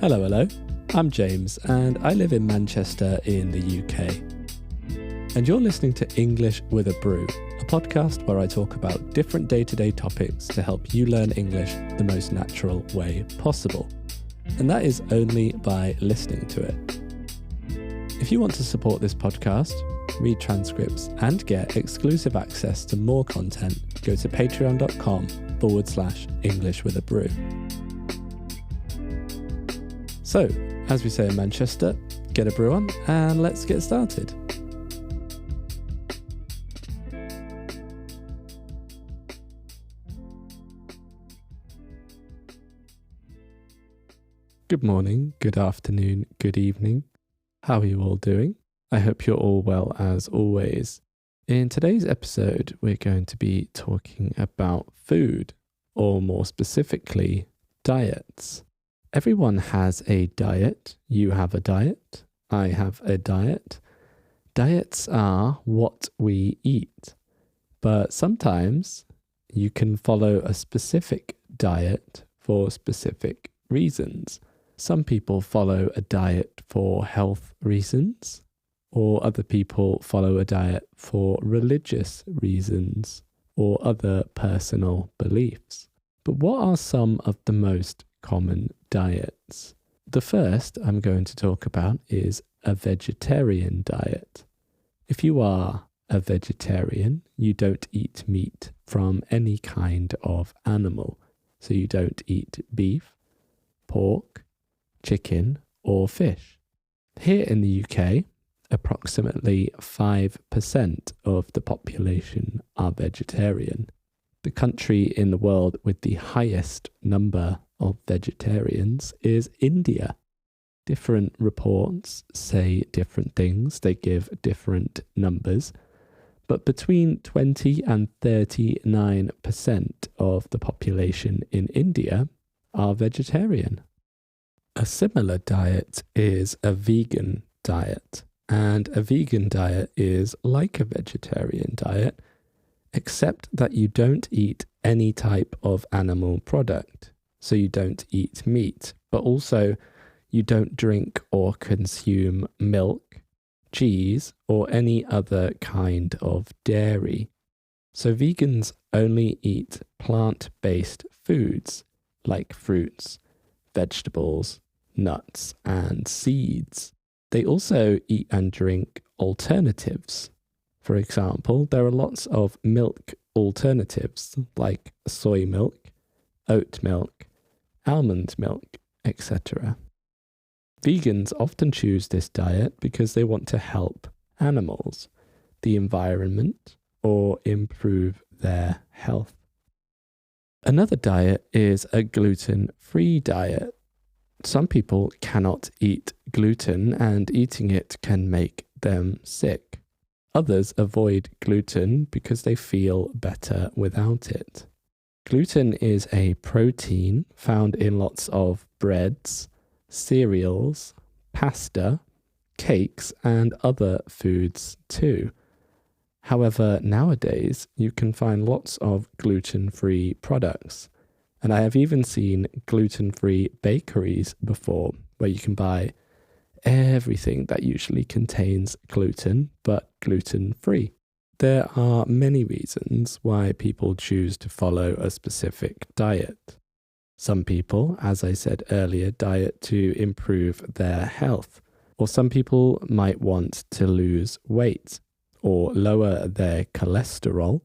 Hello. I'm James, and I live in Manchester in the UK. And you're listening to English with a Brew, a podcast where I talk about different day-to-day topics to help you learn English the most natural way possible. And that is only by listening to it. If you want to support this podcast, read transcripts, and get exclusive access to more content, go to patreon.com/English with a Brew. So, as we say in Manchester, get a brew on and let's get started. Good morning, good afternoon, good evening. How are you all doing? I hope you're all well as always. In today's episode, we're going to be talking about food, or more specifically, diets. Everyone has a diet. You have a diet. I have a diet. Diets are what we eat. But sometimes you can follow a specific diet for specific reasons. Some people follow a diet for health reasons, or other people follow a diet for religious reasons, or other personal beliefs. But what are some of the most common diets? The first I'm going to talk about is a vegetarian diet. If you are a vegetarian, you don't eat meat from any kind of animal. So you don't eat beef, pork, chicken, or fish. Here in the UK, approximately 5% of the population are vegetarian. The country in the world with the highest number of vegetarians is India. Different reports say different things, they give different numbers, but between 20 and 39% of the population in India are vegetarian. A similar diet is a vegan diet, and a vegan diet is like a vegetarian diet, except that you don't eat any type of animal product. So you don't eat meat, but also you don't drink or consume milk, cheese, or any other kind of dairy. So vegans only eat plant-based foods like fruits, vegetables, nuts, and seeds. They also eat and drink alternatives. For example, there are lots of milk alternatives like soy milk, oat milk, almond milk, etc. Vegans often choose this diet because they want to help animals, the environment, or improve their health. Another diet is a gluten-free diet. Some people cannot eat gluten, and eating it can make them sick. Others avoid gluten because they feel better without it. Gluten is a protein found in lots of breads, cereals, pasta, cakes, and other foods too. However, nowadays you can find lots of gluten-free products, and I have even seen gluten-free bakeries before, where you can buy everything that usually contains gluten, but gluten-free. There are many reasons why people choose to follow a specific diet. Some people, as I said earlier, diet to improve their health, or some people might want to lose weight, or lower their cholesterol,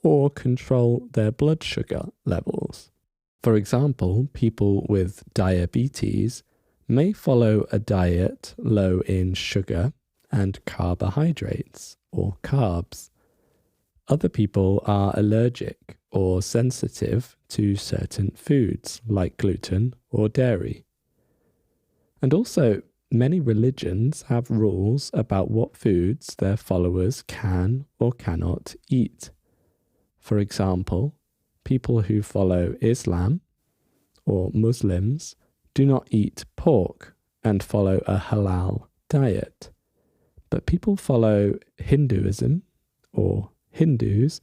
or control their blood sugar levels. For example, people with diabetes may follow a diet low in sugar and carbohydrates, or carbs. Other people are allergic or sensitive to certain foods like gluten or dairy. And also, many religions have rules about what foods their followers can or cannot eat. For example, people who follow Islam or Muslims do not eat pork and follow a halal diet. But people follow Hinduism or Hindus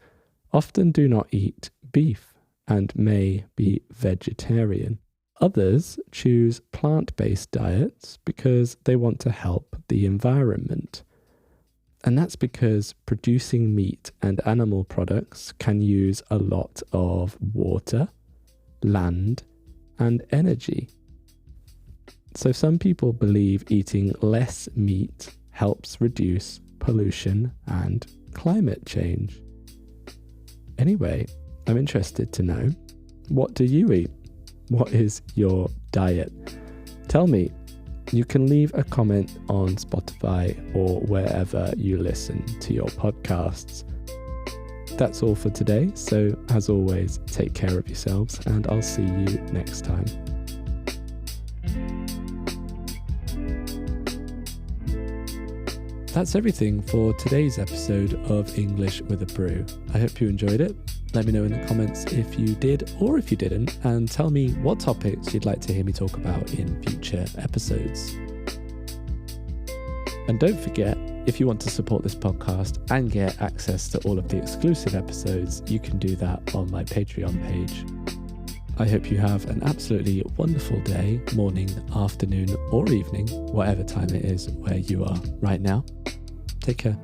often do not eat beef and may be vegetarian. Others choose plant-based diets because they want to help the environment. And that's because producing meat and animal products can use a lot of water, land, and energy. So some people believe eating less meat helps reduce pollution and climate change. Anyway, I'm interested to know, what do you eat? What is your diet? Tell me. You can leave a comment on Spotify or wherever you listen to your podcasts. That's all for today. So as always, take care of yourselves and I'll see you next time. That's everything for today's episode of English with a Brew. I hope you enjoyed it. Let me know in the comments if you did or if you didn't, and tell me what topics you'd like to hear me talk about in future episodes. And don't forget, if you want to support this podcast and get access to all of the exclusive episodes, you can do that on my Patreon page. I hope you have an absolutely wonderful day, morning, afternoon, or evening, whatever time it is where you are right now. Take care.